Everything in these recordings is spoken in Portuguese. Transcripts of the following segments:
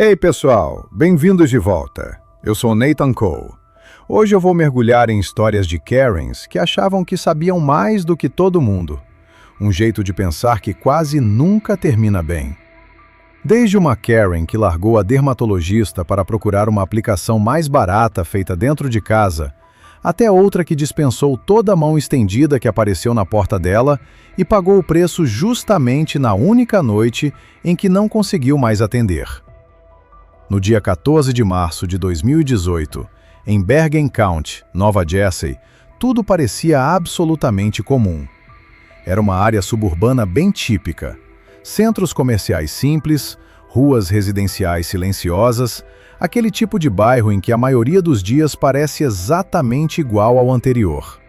Ei pessoal, bem-vindos de volta. Eu sou Nathan Cole. Hoje eu vou mergulhar em histórias de Karens que achavam que sabiam mais do que todo mundo. Um jeito de pensar que quase nunca termina bem. Desde uma Karen que largou a dermatologista para procurar uma aplicação mais barata feita dentro de casa, até outra que dispensou toda a mão estendida que apareceu na porta dela e pagou o preço justamente na única noite em que não conseguiu mais atender. No dia 14 de março de 2018, em Bergen County, Nova Jersey, tudo parecia absolutamente comum. Era uma área suburbana bem típica. Centros comerciais simples, ruas residenciais silenciosas, aquele tipo de bairro em que a maioria dos dias parece exatamente igual ao anterior.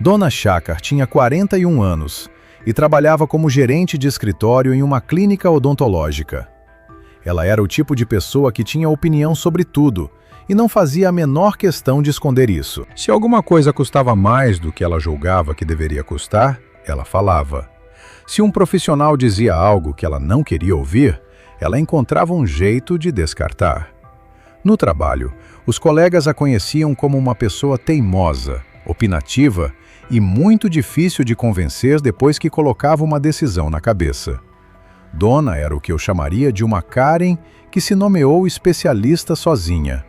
Dona Shakar tinha 41 anos e trabalhava como gerente de escritório em uma clínica odontológica. Ela era o tipo de pessoa que tinha opinião sobre tudo e não fazia a menor questão de esconder isso. Se alguma coisa custava mais do que ela julgava que deveria custar, ela falava. Se um profissional dizia algo que ela não queria ouvir, ela encontrava um jeito de descartar. No trabalho, os colegas a conheciam como uma pessoa teimosa, opinativa e muito difícil de convencer depois que colocava uma decisão na cabeça. Dona era o que eu chamaria de uma Karen que se nomeou especialista sozinha.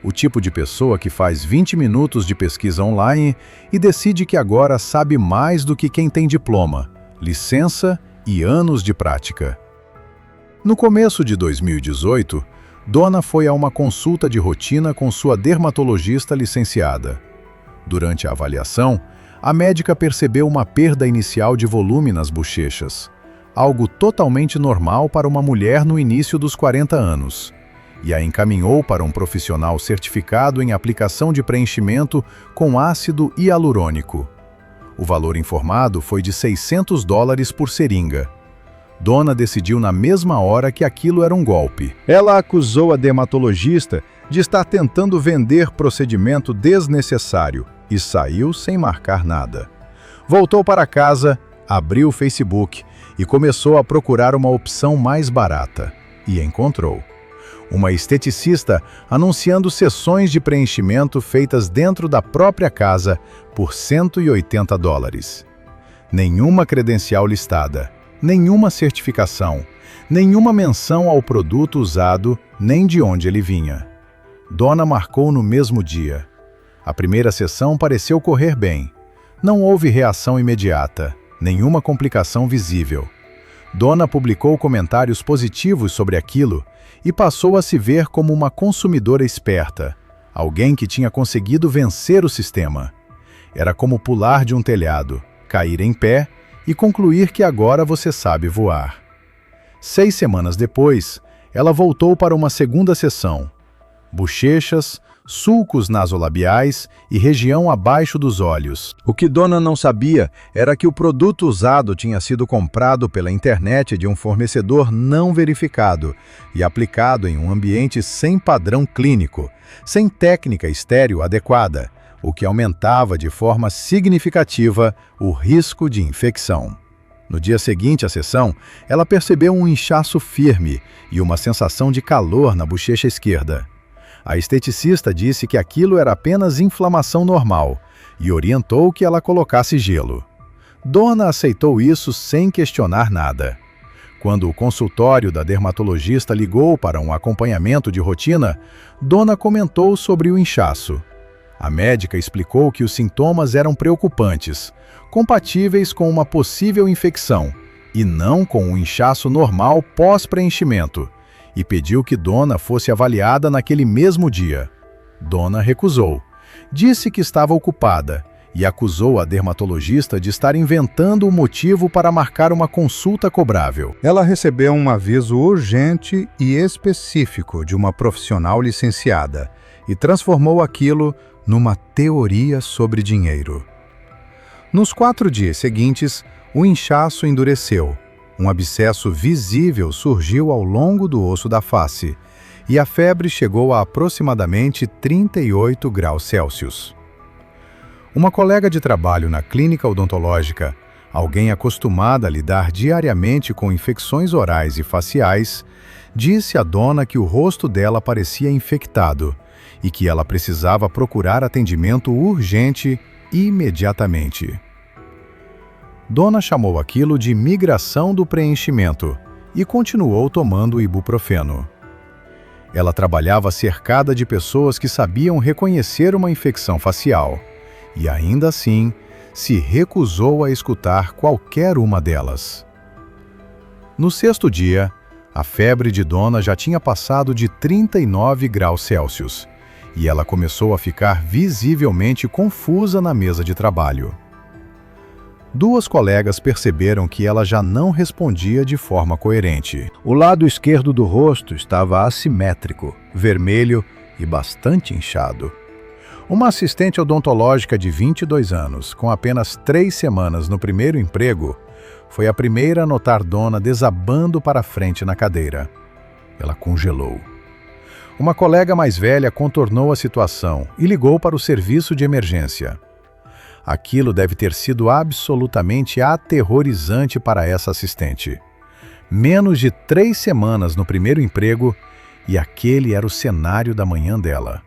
O tipo de pessoa que faz 20 minutos de pesquisa online e decide que agora sabe mais do que quem tem diploma, licença e anos de prática. No começo de 2018, Dona foi a uma consulta de rotina com sua dermatologista licenciada. Durante a avaliação, a médica percebeu uma perda inicial de volume nas bochechas, algo totalmente normal para uma mulher no início dos 40 anos, e a encaminhou para um profissional certificado em aplicação de preenchimento com ácido hialurônico. O valor informado foi de $600 por seringa. Dona decidiu na mesma hora que aquilo era um golpe. Ela acusou a dermatologista de estar tentando vender procedimento desnecessário e saiu sem marcar nada. Voltou para casa, abriu o Facebook e começou a procurar uma opção mais barata. E encontrou. Uma esteticista anunciando sessões de preenchimento feitas dentro da própria casa por $180. Nenhuma credencial listada, nenhuma certificação, nenhuma menção ao produto usado, nem de onde ele vinha. Dona marcou no mesmo dia. A primeira sessão pareceu correr bem. Não houve reação imediata, nenhuma complicação visível. Dona publicou comentários positivos sobre aquilo e passou a se ver como uma consumidora esperta, alguém que tinha conseguido vencer o sistema. Era como pular de um telhado, cair em pé e concluir que agora você sabe voar. 6 semanas depois, ela voltou para uma segunda sessão. Bochechas, sulcos nasolabiais e região abaixo dos olhos. O que Dona não sabia era que o produto usado tinha sido comprado pela internet de um fornecedor não verificado e aplicado em um ambiente sem padrão clínico, sem técnica estéril adequada, o que aumentava de forma significativa o risco de infecção. No dia seguinte à sessão, ela percebeu um inchaço firme e uma sensação de calor na bochecha esquerda. A esteticista disse que aquilo era apenas inflamação normal e orientou que ela colocasse gelo. Dona aceitou isso sem questionar nada. Quando o consultório da dermatologista ligou para um acompanhamento de rotina, Dona comentou sobre o inchaço. A médica explicou que os sintomas eram preocupantes, compatíveis com uma possível infecção, e não com um inchaço normal pós-preenchimento, e pediu que Dona fosse avaliada naquele mesmo dia. Dona recusou. Disse que estava ocupada e acusou a dermatologista de estar inventando um motivo para marcar uma consulta cobrável. Ela recebeu um aviso urgente e específico de uma profissional licenciada e transformou aquilo numa teoria sobre dinheiro. Nos 4 dias seguintes, o inchaço endureceu. Um abscesso visível surgiu ao longo do osso da face e a febre chegou a aproximadamente 38 graus Celsius. Uma colega de trabalho na clínica odontológica Alguém acostumada a lidar diariamente com infecções orais e faciais, disse à dona que o rosto dela parecia infectado e que ela precisava procurar atendimento urgente imediatamente. Dona chamou aquilo de migração do preenchimento e continuou tomando ibuprofeno. Ela trabalhava cercada de pessoas que sabiam reconhecer uma infecção facial e, ainda assim, se recusou a escutar qualquer uma delas. No sexto dia, a febre de Dona já tinha passado de 39 graus Celsius e ela começou a ficar visivelmente confusa na mesa de trabalho. Duas colegas perceberam que ela já não respondia de forma coerente. O lado esquerdo do rosto estava assimétrico, vermelho e bastante inchado. Uma assistente odontológica de 22 anos, com apenas 3 semanas no primeiro emprego, foi a primeira a notar Dona desabando para a frente na cadeira. Ela congelou. Uma colega mais velha contornou a situação e ligou para o serviço de emergência. Aquilo deve ter sido absolutamente aterrorizante para essa assistente. Menos de 3 semanas no primeiro emprego e aquele era o cenário da manhã dela.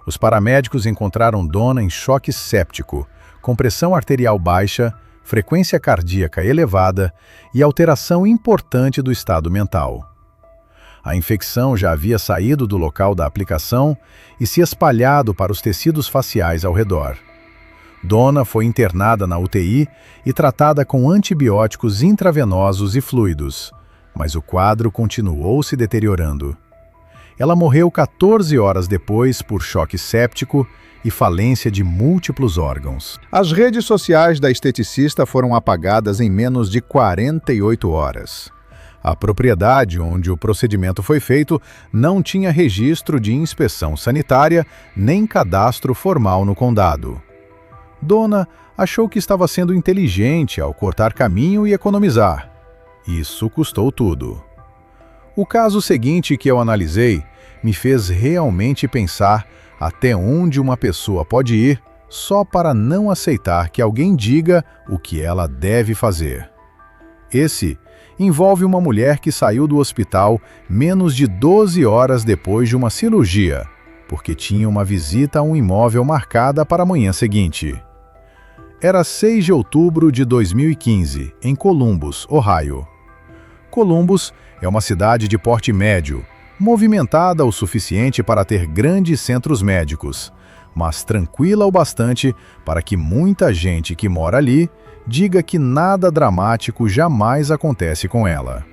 Os paramédicos encontraram Dona em choque séptico, com pressão arterial baixa, frequência cardíaca elevada e alteração importante do estado mental. A infecção já havia saído do local da aplicação e se espalhado para os tecidos faciais ao redor. Dona foi internada na UTI e tratada com antibióticos intravenosos e fluidos, mas o quadro continuou se deteriorando. Ela morreu 14 horas depois por choque séptico e falência de múltiplos órgãos. As redes sociais da esteticista foram apagadas em menos de 48 horas. A propriedade onde o procedimento foi feito não tinha registro de inspeção sanitária nem cadastro formal no condado. Dona achou que estava sendo inteligente ao cortar caminho e economizar. Isso custou tudo. O caso seguinte que eu analisei me fez realmente pensar até onde uma pessoa pode ir só para não aceitar que alguém diga o que ela deve fazer. Esse envolve uma mulher que saiu do hospital menos de 12 horas depois de uma cirurgia, porque tinha uma visita a um imóvel marcada para a manhã seguinte. Era 6 de outubro de 2015, em Columbus, Ohio. Columbus é uma cidade de porte médio, movimentada o suficiente para ter grandes centros médicos, mas tranquila o bastante para que muita gente que mora ali diga que nada dramático jamais acontece com ela.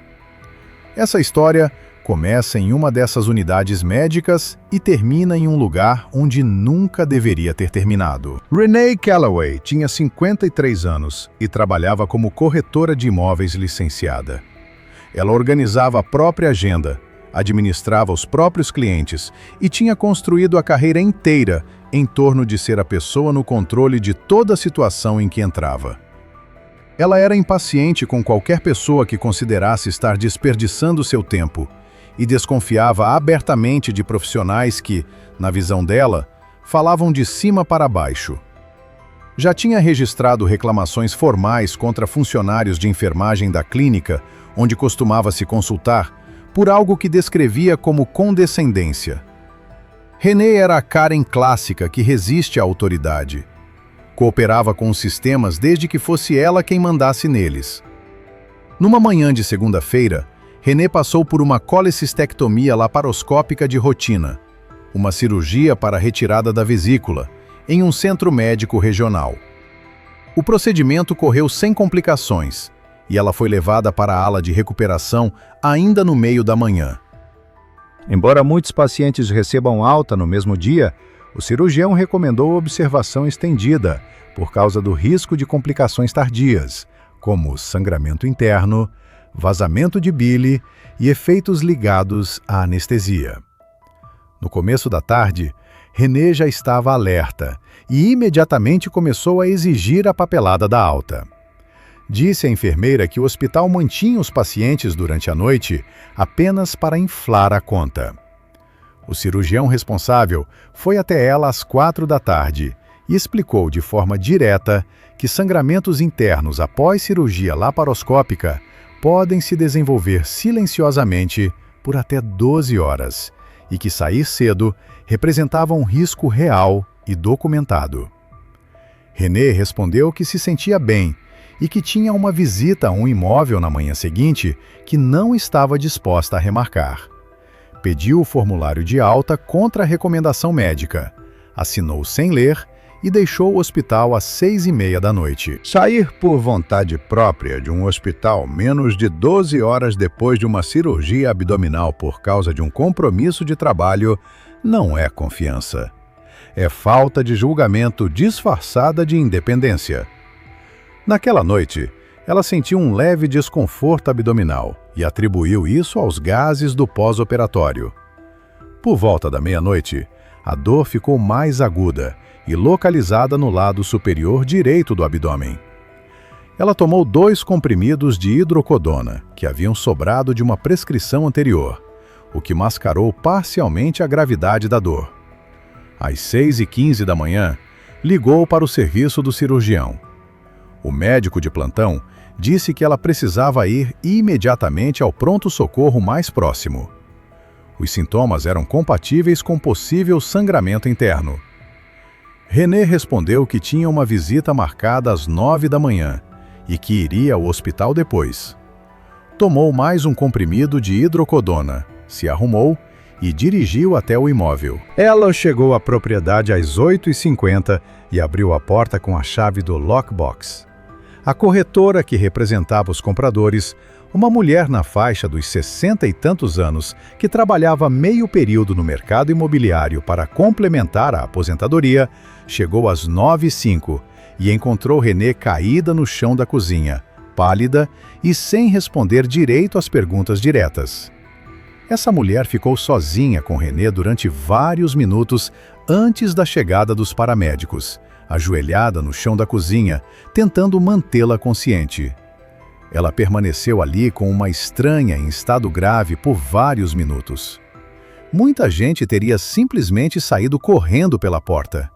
Essa história começa em uma dessas unidades médicas e termina em um lugar onde nunca deveria ter terminado. Renee Calloway tinha 53 anos e trabalhava como corretora de imóveis licenciada. Ela organizava a própria agenda, administrava os próprios clientes e tinha construído a carreira inteira em torno de ser a pessoa no controle de toda a situação em que entrava. Ela era impaciente com qualquer pessoa que considerasse estar desperdiçando seu tempo e desconfiava abertamente de profissionais que, na visão dela, falavam de cima para baixo. Já tinha registrado reclamações formais contra funcionários de enfermagem da clínica, onde costumava se consultar, por algo que descrevia como condescendência. Renee era a Karen clássica que resiste à autoridade. Cooperava com os sistemas desde que fosse ela quem mandasse neles. Numa manhã de segunda-feira, Renee passou por uma colecistectomia laparoscópica de rotina, uma cirurgia para a retirada da vesícula, em um centro médico regional. O procedimento correu sem complicações e ela foi levada para a ala de recuperação ainda no meio da manhã. Embora muitos pacientes recebam alta no mesmo dia, o cirurgião recomendou observação estendida por causa do risco de complicações tardias, como sangramento interno, vazamento de bile e efeitos ligados à anestesia. No começo da tarde, Renee já estava alerta e imediatamente começou a exigir a papelada da alta. Disse à enfermeira que o hospital mantinha os pacientes durante a noite apenas para inflar a conta. O cirurgião responsável foi até ela às 4 da tarde e explicou de forma direta que sangramentos internos após cirurgia laparoscópica podem se desenvolver silenciosamente por até 12 horas e que sair cedo representava um risco real e documentado. René respondeu que se sentia bem e que tinha uma visita a um imóvel na manhã seguinte que não estava disposta a remarcar. Pediu o formulário de alta contra a recomendação médica, assinou sem ler e deixou o hospital às 6h30 da noite. Sair por vontade própria de um hospital menos de 12 horas depois de uma cirurgia abdominal por causa de um compromisso de trabalho não é confiança. É falta de julgamento disfarçada de independência. Naquela noite, ela sentiu um leve desconforto abdominal e atribuiu isso aos gases do pós-operatório. Por volta da meia-noite, a dor ficou mais aguda e localizada no lado superior direito do abdômen. Ela tomou 2 comprimidos de hidrocodona, que haviam sobrado de uma prescrição anterior, o que mascarou parcialmente a gravidade da dor. Às 6h15 da manhã, ligou para o serviço do cirurgião. O médico de plantão disse que ela precisava ir imediatamente ao pronto-socorro mais próximo. Os sintomas eram compatíveis com possível sangramento interno. René respondeu que tinha uma visita marcada às 9 da manhã e que iria ao hospital depois. Tomou mais um comprimido de hidrocodona, se arrumou e dirigiu até o imóvel. Ela chegou à propriedade às 8h50 e abriu a porta com a chave do lockbox. A corretora que representava os compradores, uma mulher na faixa dos 60 e tantos anos, que trabalhava meio período no mercado imobiliário para complementar a aposentadoria, chegou às 9h05 e encontrou René caída no chão da cozinha, pálida e sem responder direito às perguntas diretas. Essa mulher ficou sozinha com René durante vários minutos antes da chegada dos paramédicos, ajoelhada no chão da cozinha, tentando mantê-la consciente. Ela permaneceu ali com uma estranha em estado grave por vários minutos. Muita gente teria simplesmente saído correndo pela porta.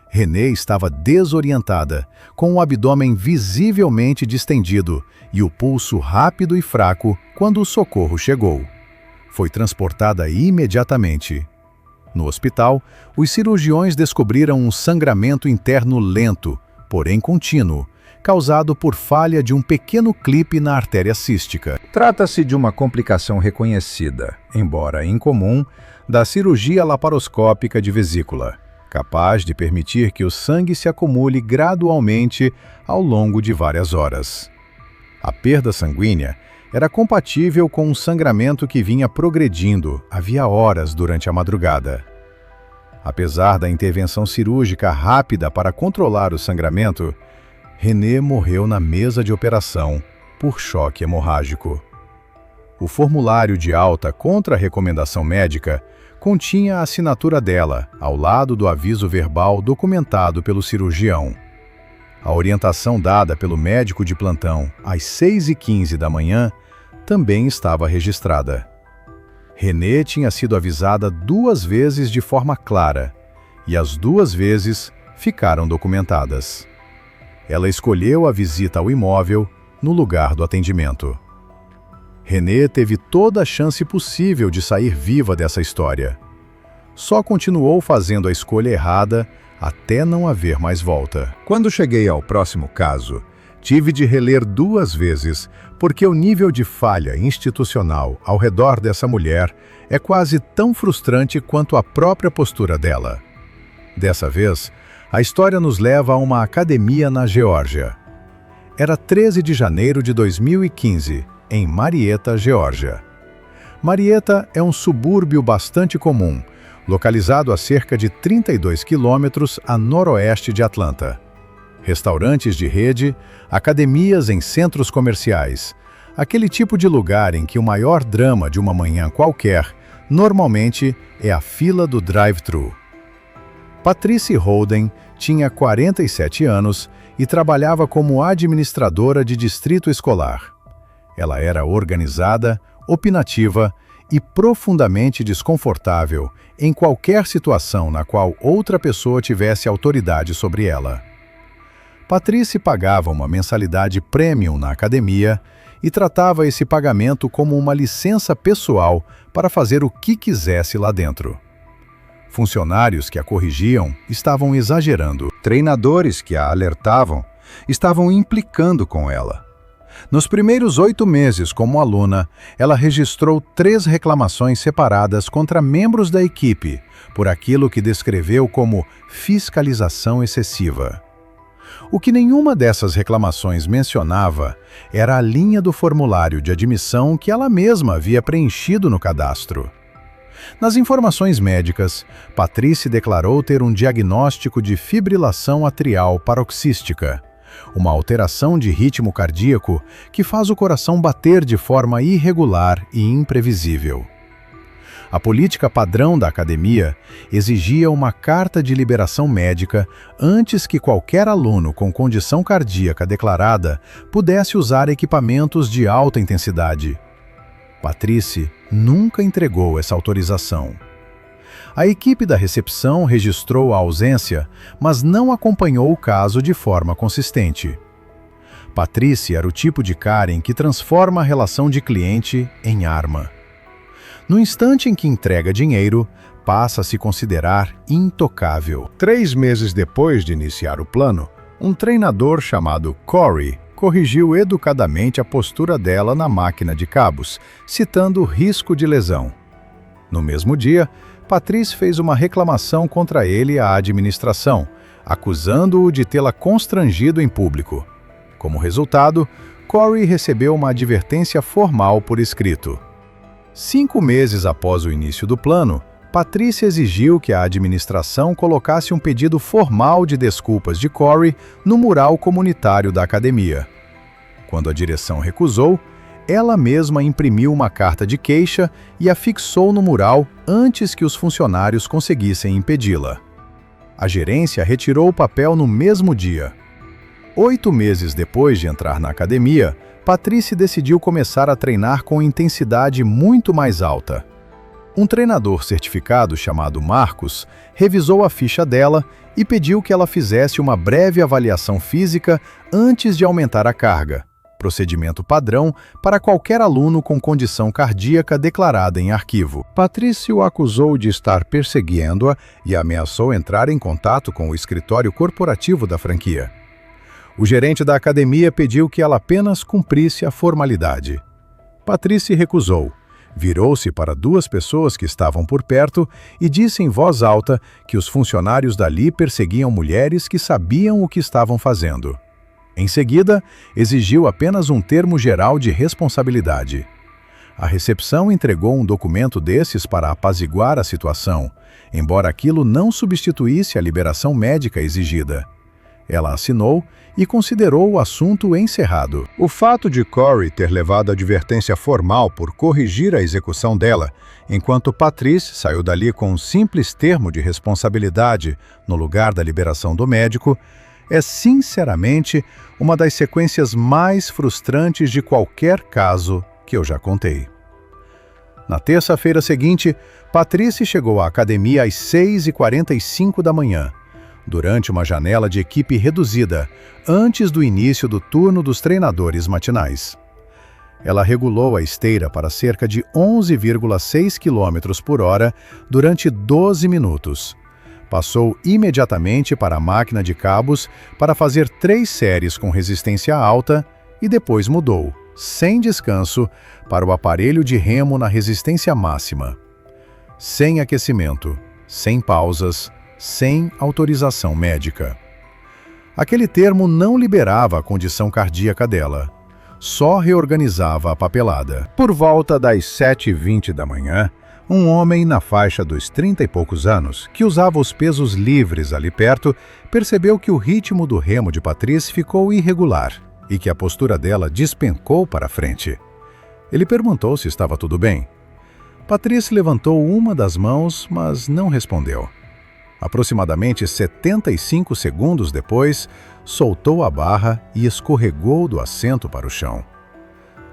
René estava desorientada, com o abdômen visivelmente distendido e o pulso rápido e fraco quando o socorro chegou. Foi transportada imediatamente. No hospital, os cirurgiões descobriram um sangramento interno lento, porém contínuo, causado por falha de um pequeno clipe na artéria cística. Trata-se de uma complicação reconhecida, embora incomum, da cirurgia laparoscópica de vesícula, capaz de permitir que o sangue se acumule gradualmente ao longo de várias horas. A perda sanguínea era compatível com um sangramento que vinha progredindo havia horas durante a madrugada. Apesar da intervenção cirúrgica rápida para controlar o sangramento, René morreu na mesa de operação por choque hemorrágico. O formulário de alta contra a recomendação médica continha a assinatura dela, ao lado do aviso verbal documentado pelo cirurgião. A orientação dada pelo médico de plantão às 6h15 da manhã também estava registrada. René tinha sido avisada 2 vezes de forma clara, e as 2 vezes ficaram documentadas. Ela escolheu a visita ao imóvel no lugar do atendimento. René teve toda a chance possível de sair viva dessa história. Só continuou fazendo a escolha errada até não haver mais volta. Quando cheguei ao próximo caso, tive de reler 2 vezes, porque o nível de falha institucional ao redor dessa mulher é quase tão frustrante quanto a própria postura dela. Dessa vez, a história nos leva a uma academia na Geórgia. Era 13 de janeiro de 2015, em Marietta, Geórgia. Marietta é um subúrbio bastante comum, localizado a cerca de 32 quilômetros a noroeste de Atlanta. Restaurantes de rede, academias em centros comerciais, aquele tipo de lugar em que o maior drama de uma manhã qualquer, normalmente, é a fila do drive-thru. Patrice Holden tinha 47 anos e trabalhava como administradora de distrito escolar. Ela era organizada, opinativa e profundamente desconfortável em qualquer situação na qual outra pessoa tivesse autoridade sobre ela. Patrícia pagava uma mensalidade premium na academia e tratava esse pagamento como uma licença pessoal para fazer o que quisesse lá dentro. Funcionários que a corrigiam estavam exagerando. Treinadores que a alertavam estavam implicando com ela. Nos primeiros 8 meses como aluna, ela registrou 3 reclamações separadas contra membros da equipe por aquilo que descreveu como fiscalização excessiva. O que nenhuma dessas reclamações mencionava era a linha do formulário de admissão que ela mesma havia preenchido no cadastro. Nas informações médicas, Patrícia declarou ter um diagnóstico de fibrilação atrial paroxística, uma alteração de ritmo cardíaco que faz o coração bater de forma irregular e imprevisível. A política padrão da academia exigia uma carta de liberação médica antes que qualquer aluno com condição cardíaca declarada pudesse usar equipamentos de alta intensidade. Patrícia nunca entregou essa autorização. A equipe da recepção registrou a ausência, mas não acompanhou o caso de forma consistente. Patrícia era o tipo de Karen que transforma a relação de cliente em arma. No instante em que entrega dinheiro, passa a se considerar intocável. 3 meses depois de iniciar o plano, um treinador chamado Corey corrigiu educadamente a postura dela na máquina de cabos, citando risco de lesão. No mesmo dia, Patrícia fez uma reclamação contra ele à administração, acusando-o de tê-la constrangido em público. Como resultado, Corey recebeu uma advertência formal por escrito. 5 meses após o início do plano, Patrícia exigiu que a administração colocasse um pedido formal de desculpas de Corey no mural comunitário da academia. Quando a direção recusou, ela mesma imprimiu uma carta de queixa e a fixou no mural antes que os funcionários conseguissem impedi-la. A gerência retirou o papel no mesmo dia. 8 meses depois de entrar na academia, Patrícia decidiu começar a treinar com intensidade muito mais alta. Um treinador certificado chamado Marcos revisou a ficha dela e pediu que ela fizesse uma breve avaliação física antes de aumentar a carga, procedimento padrão para qualquer aluno com condição cardíaca declarada em arquivo. Patrícia o acusou de estar perseguindo-a e ameaçou entrar em contato com o escritório corporativo da franquia. O gerente da academia pediu que ela apenas cumprisse a formalidade. Patrícia recusou, virou-se para 2 pessoas que estavam por perto e disse em voz alta que os funcionários dali perseguiam mulheres que sabiam o que estavam fazendo. Em seguida, exigiu apenas um termo geral de responsabilidade. A recepção entregou um documento desses para apaziguar a situação, embora aquilo não substituísse a liberação médica exigida. Ela assinou e considerou o assunto encerrado. O fato de Corey ter levado a advertência formal por corrigir a execução dela, enquanto Patrícia saiu dali com um simples termo de responsabilidade no lugar da liberação do médico, é sinceramente uma das sequências mais frustrantes de qualquer caso que eu já contei. Na terça-feira seguinte, Patrícia chegou à academia às 6h45 da manhã. Durante uma janela de equipe reduzida, antes do início do turno dos treinadores matinais. Ela regulou a esteira para cerca de 11,6 km por hora durante 12 minutos. Passou imediatamente para a máquina de cabos para fazer 3 séries com resistência alta e depois mudou, sem descanso, para o aparelho de remo na resistência máxima. Sem aquecimento, sem pausas, sem autorização médica. Aquele termo não liberava a condição cardíaca dela, só reorganizava a papelada. Por volta das 7h20 da manhã, um homem na faixa dos 30 e poucos anos, que usava os pesos livres ali perto, percebeu que o ritmo do remo de Patrícia ficou irregular e que a postura dela despencou para frente. Ele perguntou se estava tudo bem. Patrícia levantou uma das mãos, mas não respondeu. Aproximadamente 75 segundos depois, soltou a barra e escorregou do assento para o chão.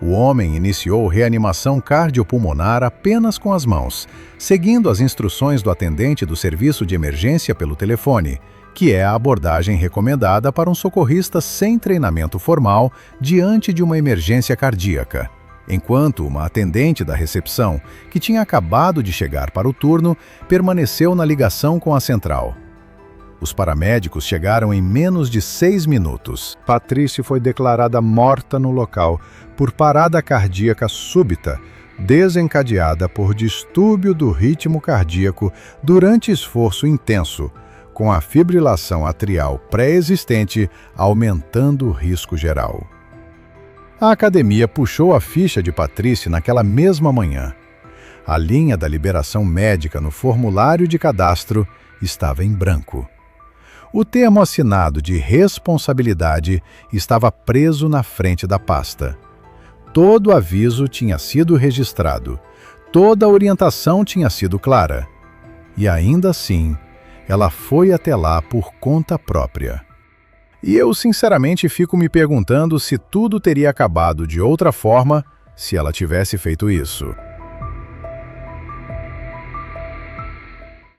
O homem iniciou reanimação cardiopulmonar apenas com as mãos, seguindo as instruções do atendente do serviço de emergência pelo telefone, que é a abordagem recomendada para um socorrista sem treinamento formal diante de uma emergência cardíaca. Enquanto uma atendente da recepção, que tinha acabado de chegar para o turno, permaneceu na ligação com a central. Os paramédicos chegaram em menos de 6 minutos. Patrícia foi declarada morta no local por parada cardíaca súbita, desencadeada por distúrbio do ritmo cardíaco durante esforço intenso, com a fibrilação atrial pré-existente aumentando o risco geral. A academia puxou a ficha de Patrícia naquela mesma manhã. A linha da liberação médica no formulário de cadastro estava em branco. O termo assinado de responsabilidade estava preso na frente da pasta. Todo aviso tinha sido registrado, toda a orientação tinha sido clara. E ainda assim, ela foi até lá por conta própria. E eu sinceramente fico me perguntando se tudo teria acabado de outra forma se ela tivesse feito isso.